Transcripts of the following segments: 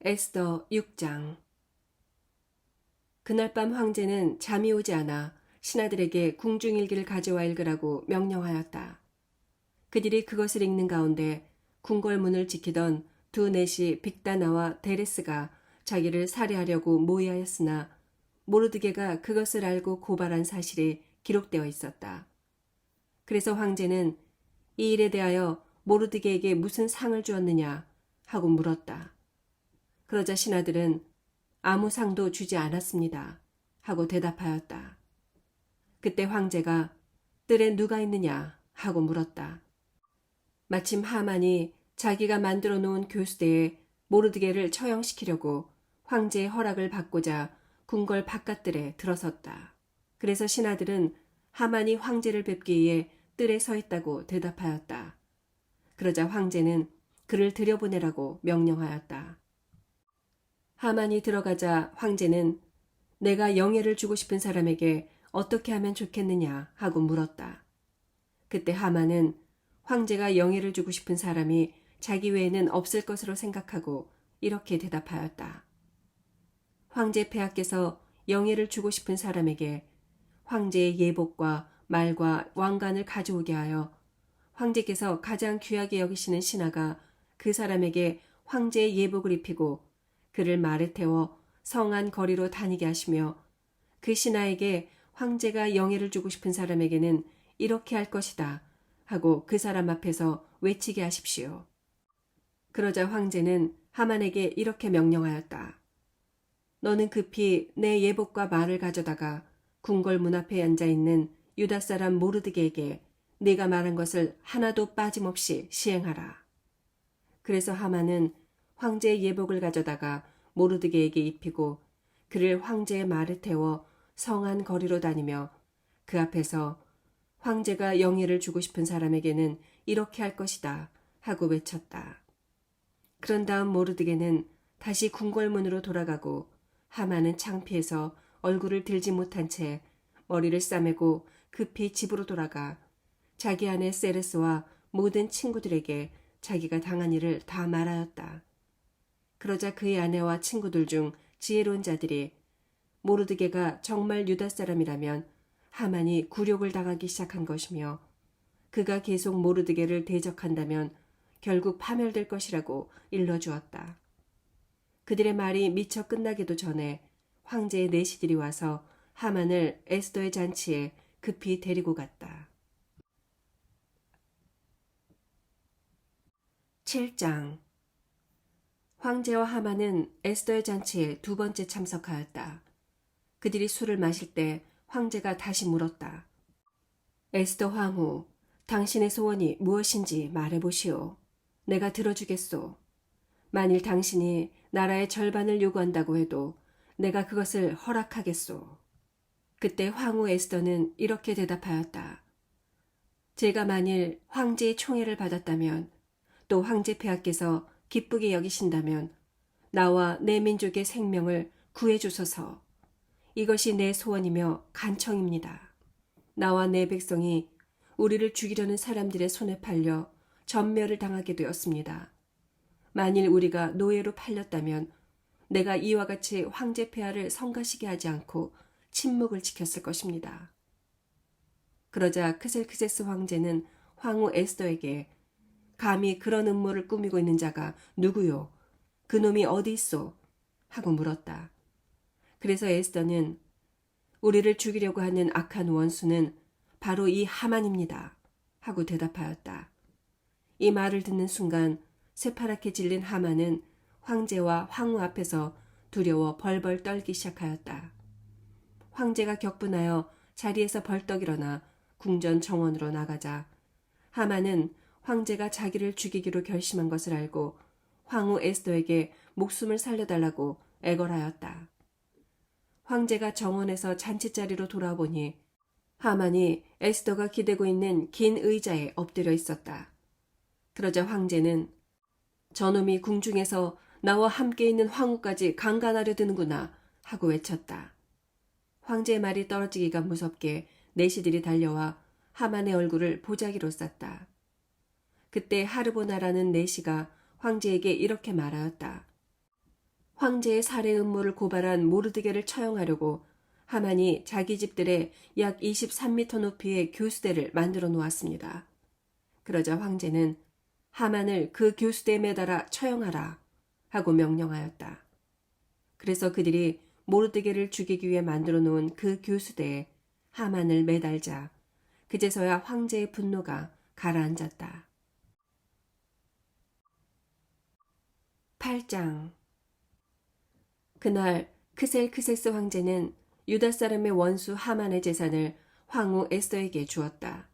에스더 6장. 그날 밤 황제는 잠이 오지 않아 신하들에게 궁중일기를 가져와 읽으라고 명령하였다. 그들이 그것을 읽는 가운데 궁궐문을 지키던 두 내시 빅다나와 데레스가 자기를 살해하려고 모의하였으나 모르드게가 그것을 알고 고발한 사실이 기록되어 있었다. 그래서 황제는 이 일에 대하여 모르드게에게 무슨 상을 주었느냐 하고 물었다. 그러자 신하들은 아무 상도 주지 않았습니다 하고 대답하였다. 그때 황제가 뜰에 누가 있느냐 하고 물었다. 마침 하만이 자기가 만들어 놓은 교수대에 모르드게를 처형시키려고 황제의 허락을 받고자 궁궐 바깥뜰에 들어섰다. 그래서 신하들은 하만이 황제를 뵙기 위해 뜰에 서 있다고 대답하였다. 그러자 황제는 그를 들여보내라고 명령하였다. 하만이 들어가자 황제는 내가 영예를 주고 싶은 사람에게 어떻게 하면 좋겠느냐 하고 물었다. 그때 하만은 황제가 영예를 주고 싶은 사람이 자기 외에는 없을 것으로 생각하고 이렇게 대답하였다. 황제 폐하께서 영예를 주고 싶은 사람에게 황제의 예복과 말과 왕관을 가져오게 하여 황제께서 가장 귀하게 여기시는 신하가 그 사람에게 황제의 예복을 입히고 그를 말에 태워 성안 거리로 다니게 하시며 그 신하에게 황제가 영예를 주고 싶은 사람에게는 이렇게 할 것이다 하고 그 사람 앞에서 외치게 하십시오. 그러자 황제는 하만에게 이렇게 명령하였다. 너는 급히 내 예복과 말을 가져다가 궁궐 문 앞에 앉아있는 유다 사람 모르드게에게 네가 말한 것을 하나도 빠짐없이 시행하라. 그래서 하만은 황제의 예복을 가져다가 모르드게에게 입히고 그를 황제의 말에 태워 성안 거리로 다니며 그 앞에서 황제가 영예를 주고 싶은 사람에게는 이렇게 할 것이다 하고 외쳤다. 그런 다음 모르드게는 다시 궁궐문으로 돌아가고 하만은 창피해서 얼굴을 들지 못한 채 머리를 싸매고 급히 집으로 돌아가 자기 아내 세레스와 모든 친구들에게 자기가 당한 일을 다 말하였다. 그러자 그의 아내와 친구들 중 지혜로운 자들이 모르드게가 정말 유다 사람이라면 하만이 굴욕을 당하기 시작한 것이며 그가 계속 모르드게를 대적한다면 결국 파멸될 것이라고 일러주었다. 그들의 말이 미처 끝나기도 전에 황제의 내시들이 와서 하만을 에스더의 잔치에 급히 데리고 갔다. 7장. 황제와 하만은 에스더의 잔치에 두 번째 참석하였다. 그들이 술을 마실 때 황제가 다시 물었다. 에스더 황후, 당신의 소원이 무엇인지 말해보시오. 내가 들어주겠소. 만일 당신이 나라의 절반을 요구한다고 해도 내가 그것을 허락하겠소. 그때 황후 에스더는 이렇게 대답하였다. 제가 만일 황제의 총애를 받았다면 또 황제 폐하께서 기쁘게 여기신다면 나와 내 민족의 생명을 구해주소서. 이것이 내 소원이며 간청입니다. 나와 내 백성이 우리를 죽이려는 사람들의 손에 팔려 전멸을 당하게 되었습니다. 만일 우리가 노예로 팔렸다면 내가 이와 같이 황제 폐하를 성가시게 하지 않고 침묵을 지켰을 것입니다. 그러자 크셀크세스 황제는 황후 에스더에게 감히 그런 음모를 꾸미고 있는 자가 누구요? 그놈이 어디 있소? 하고 물었다. 그래서 에스더는 우리를 죽이려고 하는 악한 원수는 바로 이 하만입니다. 하고 대답하였다. 이 말을 듣는 순간 새파랗게 질린 하만은 황제와 황후 앞에서 두려워 벌벌 떨기 시작하였다. 황제가 격분하여 자리에서 벌떡 일어나 궁전 정원으로 나가자 하만은 황제가 자기를 죽이기로 결심한 것을 알고 황후 에스더에게 목숨을 살려달라고 애걸하였다. 황제가 정원에서 잔치자리로 돌아보니 하만이 에스더가 기대고 있는 긴 의자에 엎드려 있었다. 그러자 황제는 저놈이 궁중에서 나와 함께 있는 황후까지 강간하려 드는구나 하고 외쳤다. 황제의 말이 떨어지기가 무섭게 내시들이 달려와 하만의 얼굴을 보자기로 쌌다. 그때 하르보나라는 내시가 황제에게 이렇게 말하였다. 황제의 살해 음모를 고발한 모르드게를 처형하려고 하만이 자기 집들에 약 23m 높이의 교수대를 만들어 놓았습니다. 그러자 황제는 하만을 그 교수대에 매달아 처형하라 하고 명령하였다. 그래서 그들이 모르드게를 죽이기 위해 만들어 놓은 그 교수대에 하만을 매달자 그제서야 황제의 분노가 가라앉았다. 8장. 그날 크셀크세스 황제는 유다 사람의 원수 하만의 재산을 황후 에스더에게 주었다.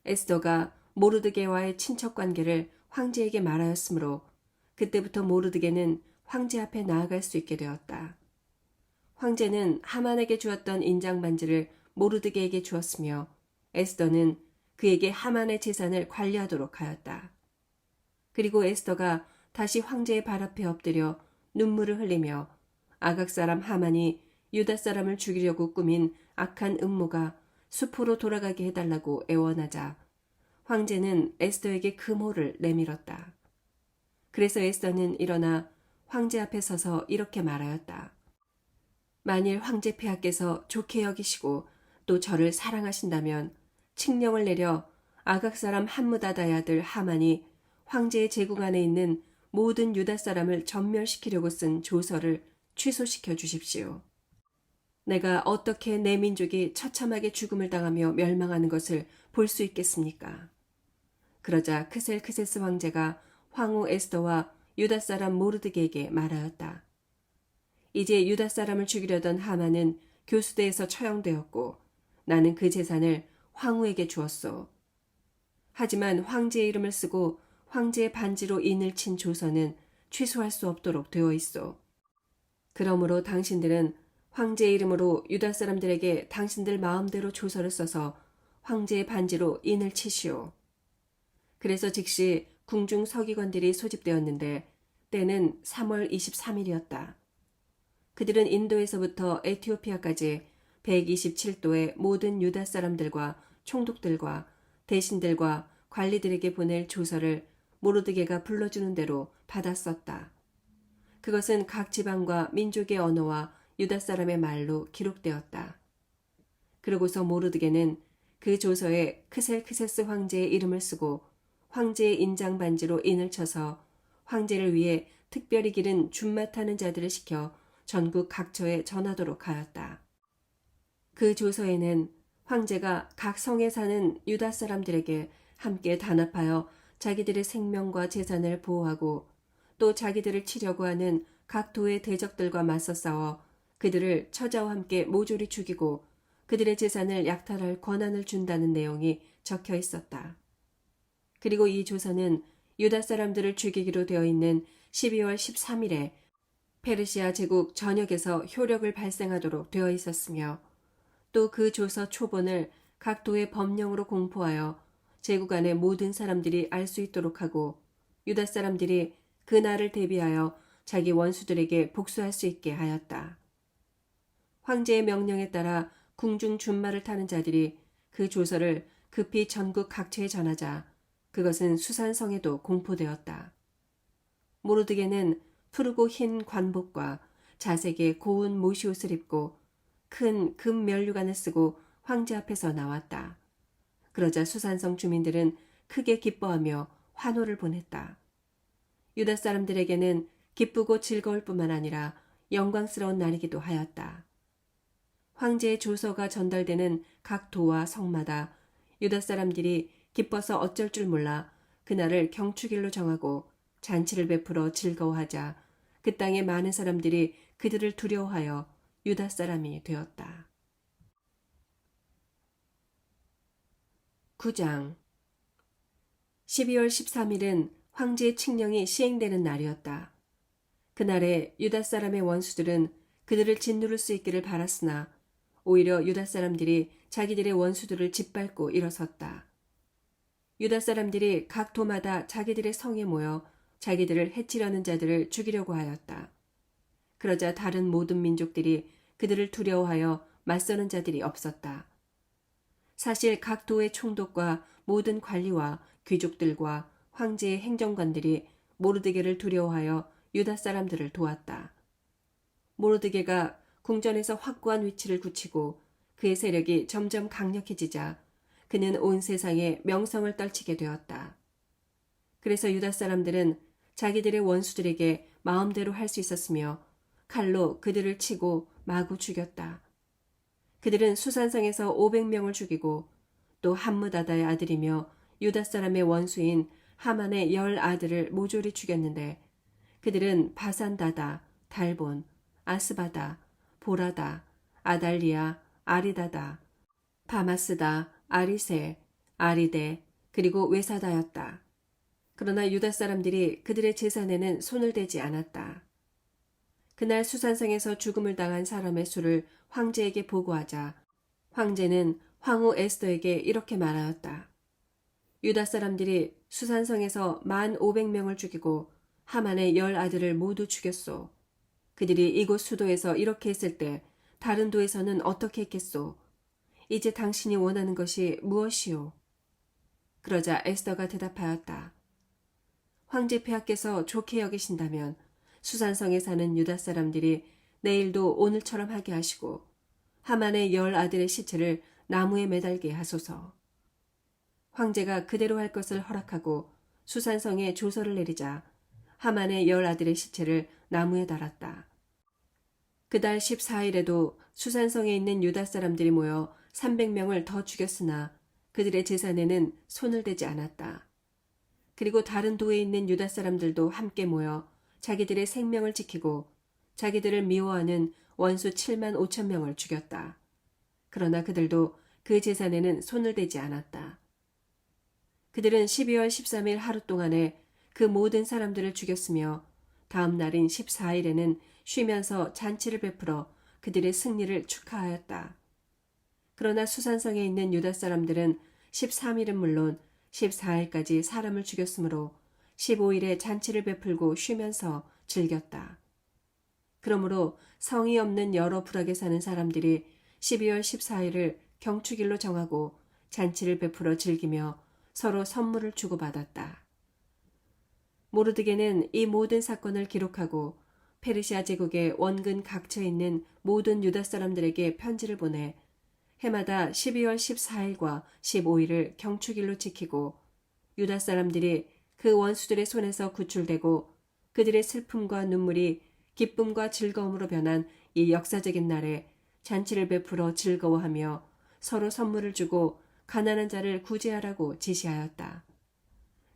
에스더가 모르드게와의 친척 관계를 황제에게 말하였으므로 그때부터 모르드게는 황제 앞에 나아갈 수 있게 되었다. 황제는 하만에게 주었던 인장 반지를 모르드게에게 주었으며 에스더는 그에게 하만의 재산을 관리하도록 하였다. 그리고 에스더가 다시 황제의 발 앞에 엎드려 눈물을 흘리며 아각 사람 하만이 유다 사람을 죽이려고 꾸민 악한 음모가 수포로 돌아가게 해달라고 애원하자 황제는 에스더에게 금호를 내밀었다. 그래서 에스더는 일어나 황제 앞에 서서 이렇게 말하였다. 만일 황제 폐하께서 좋게 여기시고 또 저를 사랑하신다면 칙령을 내려 아각 사람 함무다다의 아들 하만이 황제의 제국 안에 있는 모든 유다 사람을 전멸시키려고 쓴 조서를 취소시켜 주십시오. 내가 어떻게 내 민족이 처참하게 죽음을 당하며 멸망하는 것을 볼 수 있겠습니까? 그러자 크셀크세스 황제가 황후 에스더와 유다 사람 모르드게에게 말하였다. 이제 유다 사람을 죽이려던 하만은 교수대에서 처형되었고 나는 그 재산을 황후에게 주었소. 하지만 황제의 이름을 쓰고 황제의 반지로 인을 친 조서는 취소할 수 없도록 되어 있소. 그러므로 당신들은 황제의 이름으로 유다 사람들에게 당신들 마음대로 조서를 써서 황제의 반지로 인을 치시오. 그래서 즉시 궁중 서기관들이 소집되었는데 때는 3월 23일이었다. 그들은 인도에서부터 에티오피아까지 127도의 모든 유다 사람들과 총독들과 대신들과 관리들에게 보낼 조서를 모르드게가 불러주는 대로 받았었다. 그것은 각 지방과 민족의 언어와 유다 사람의 말로 기록되었다. 그러고서 모르드게는 그 조서에 크셀크세스 황제의 이름을 쓰고 황제의 인장 반지로 인을 쳐서 황제를 위해 특별히 기른 준마 타는 자들을 시켜 전국 각처에 전하도록 하였다. 그 조서에는 황제가 각 성에 사는 유다 사람들에게 함께 단합하여 자기들의 생명과 재산을 보호하고 또 자기들을 치려고 하는 각 도의 대적들과 맞서 싸워 그들을 처자와 함께 모조리 죽이고 그들의 재산을 약탈할 권한을 준다는 내용이 적혀 있었다. 그리고 이 조서는 유다 사람들을 죽이기로 되어 있는 12월 13일에 페르시아 제국 전역에서 효력을 발생하도록 되어 있었으며 또 그 조서 초본을 각 도의 법령으로 공포하여 제국 안의 모든 사람들이 알 수 있도록 하고 유다 사람들이 그 날을 대비하여 자기 원수들에게 복수할 수 있게 하였다. 황제의 명령에 따라 궁중 준마를 타는 자들이 그 조서를 급히 전국 각처에 전하자 그것은 수산성에도 공포되었다. 모르드게는 푸르고 흰 관복과 자색의 고운 모시옷을 입고 큰 금 면류관을 쓰고 황제 앞에서 나왔다. 그러자 수산성 주민들은 크게 기뻐하며 환호를 보냈다. 유다 사람들에게는 기쁘고 즐거울 뿐만 아니라 영광스러운 날이기도 하였다. 황제의 조서가 전달되는 각 도와 성마다 유다 사람들이 기뻐서 어쩔 줄 몰라 그날을 경축일로 정하고 잔치를 베풀어 즐거워하자 그 땅의 많은 사람들이 그들을 두려워하여 유다 사람이 되었다. 9장. 12월 13일은 황제의 칙령이 시행되는 날이었다. 그날에 유다 사람의 원수들은 그들을 짓누를 수 있기를 바랐으나 오히려 유다 사람들이 자기들의 원수들을 짓밟고 일어섰다. 유다 사람들이 각 도마다 자기들의 성에 모여 자기들을 해치려는 자들을 죽이려고 하였다. 그러자 다른 모든 민족들이 그들을 두려워하여 맞서는 자들이 없었다. 사실 각 도의 총독과 모든 관리와 귀족들과 황제의 행정관들이 모르드게를 두려워하여 유다 사람들을 도왔다. 모르드게가 궁전에서 확고한 위치를 굳히고 그의 세력이 점점 강력해지자 그는 온 세상에 명성을 떨치게 되었다. 그래서 유다 사람들은 자기들의 원수들에게 마음대로 할 수 있었으며 칼로 그들을 치고 마구 죽였다. 그들은 수산성에서 500명을 죽이고 또 함므다다의 아들이며 유다 사람의 원수인 하만의 10 아들을 모조리 죽였는데 그들은 바산다다, 달본, 아스바다, 보라다, 아달리아, 아리다다, 바마스다, 아리세, 아리데, 그리고 외사다였다. 그러나 유다 사람들이 그들의 재산에는 손을 대지 않았다. 그날 수산성에서 죽음을 당한 사람의 수를 황제에게 보고하자 황제는 황후 에스더에게 이렇게 말하였다. 유다 사람들이 수산성에서 15,000명을 죽이고 하만의 10 아들을 모두 죽였소. 그들이 이곳 수도에서 이렇게 했을 때 다른 도에서는 어떻게 했겠소? 이제 당신이 원하는 것이 무엇이오? 그러자 에스더가 대답하였다. 황제 폐하께서 좋게 여기신다면 수산성에 사는 유다 사람들이 내일도 오늘처럼 하게 하시고 하만의 10 아들의 시체를 나무에 매달게 하소서. 황제가 그대로 할 것을 허락하고 수산성에 조서를 내리자 하만의 10 아들의 시체를 나무에 달았다. 그달 14일에도 수산성에 있는 유다 사람들이 모여 300명을 더 죽였으나 그들의 재산에는 손을 대지 않았다. 그리고 다른 도에 있는 유다 사람들도 함께 모여 자기들의 생명을 지키고 자기들을 미워하는 원수 75,000명을 죽였다. 그러나 그들도 그 재산에는 손을 대지 않았다. 그들은 12월 13일 하루 동안에 그 모든 사람들을 죽였으며 다음 날인 14일에는 쉬면서 잔치를 베풀어 그들의 승리를 축하하였다. 그러나 수산성에 있는 유다 사람들은 13일은 물론 14일까지 사람을 죽였으므로 15일에 잔치를 베풀고 쉬면서 즐겼다. 그러므로 성이 없는 여러 부락에 사는 사람들이 12월 14일을 경축일로 정하고 잔치를 베풀어 즐기며 서로 선물을 주고받았다. 모르드게는 이 모든 사건을 기록하고 페르시아 제국의 원근 각처에 있는 모든 유다 사람들에게 편지를 보내 해마다 12월 14일과 15일을 경축일로 지키고 유다 사람들이 그 원수들의 손에서 구출되고 그들의 슬픔과 눈물이 기쁨과 즐거움으로 변한 이 역사적인 날에 잔치를 베풀어 즐거워하며 서로 선물을 주고 가난한 자를 구제하라고 지시하였다.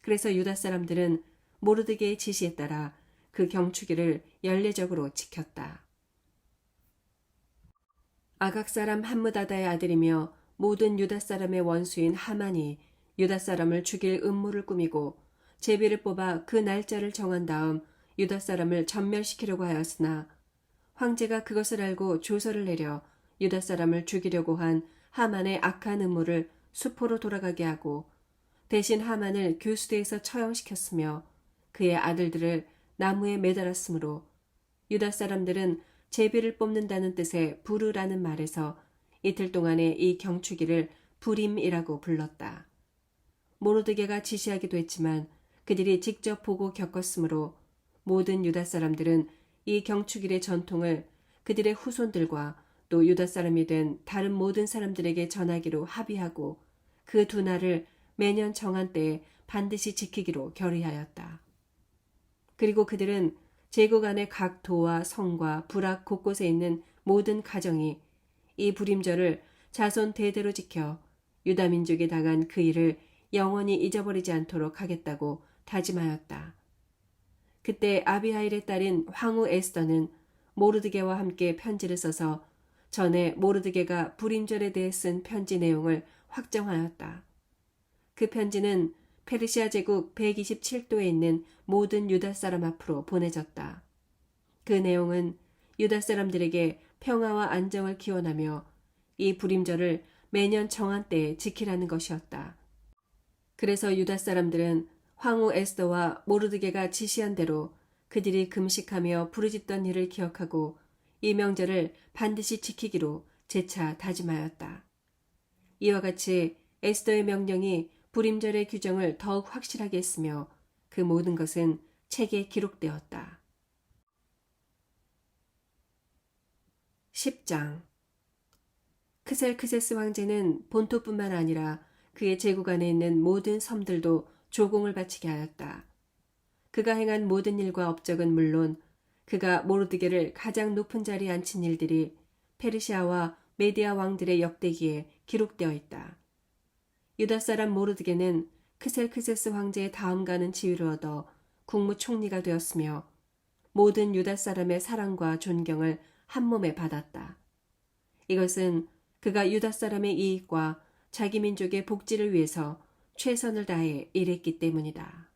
그래서 유다 사람들은 모르드게의 지시에 따라 그 경축일을 연례적으로 지켰다. 아각 사람 함므다다의 아들이며 모든 유다 사람의 원수인 하만이 유다 사람을 죽일 음모를 꾸미고 제비를 뽑아 그 날짜를 정한 다음 유다 사람을 전멸시키려고 하였으나 황제가 그것을 알고 조서를 내려 유다 사람을 죽이려고 한 하만의 악한 음모를 수포로 돌아가게 하고 대신 하만을 교수대에서 처형시켰으며 그의 아들들을 나무에 매달았으므로 유다 사람들은 제비를 뽑는다는 뜻의 부르라는 말에서 이틀 동안의 이 경축일을 부림이라고 불렀다. 모르드게가 지시하기도 했지만 그들이 직접 보고 겪었으므로 모든 유다 사람들은 이 경축일의 전통을 그들의 후손들과 또 유다 사람이 된 다른 모든 사람들에게 전하기로 합의하고 그 두 날을 매년 정한 때에 반드시 지키기로 결의하였다. 그리고 그들은 제국 안의 각 도와 성과 부락 곳곳에 있는 모든 가정이 이 불임절을 자손 대대로 지켜 유다 민족이 당한 그 일을 영원히 잊어버리지 않도록 하겠다고 다짐하였다. 그때 아비하일의 딸인 황후 에스더는 모르드게와 함께 편지를 써서 전에 모르드게가 불임절에 대해 쓴 편지 내용을 확정하였다. 그 편지는 페르시아 제국 127도에 있는 모든 유다 사람 앞으로 보내졌다. 그 내용은 유다 사람들에게 평화와 안정을 기원하며 이 불임절을 매년 정한 때에 지키라는 것이었다. 그래서 유다 사람들은 황후 에스더와 모르드게가 지시한 대로 그들이 금식하며 부르짖던 일을 기억하고 이 명절을 반드시 지키기로 재차 다짐하였다. 이와 같이 에스더의 명령이 불임절의 규정을 더욱 확실하게 했으며 그 모든 것은 책에 기록되었다. 10장. 크셀크세스 황제는 본토뿐만 아니라 그의 제국 안에 있는 모든 섬들도 조공을 바치게 하였다. 그가 행한 모든 일과 업적은 물론 그가 모르드게를 가장 높은 자리에 앉힌 일들이 페르시아와 메디아 왕들의 역대기에 기록되어 있다. 유다 사람 모르드게는 크셀크세스 황제의 다음 가는 지위를 얻어 국무총리가 되었으며 모든 유다 사람의 사랑과 존경을 한몸에 받았다. 이것은 그가 유다 사람의 이익과 자기 민족의 복지를 위해서 최선을 다해 일했기 때문이다.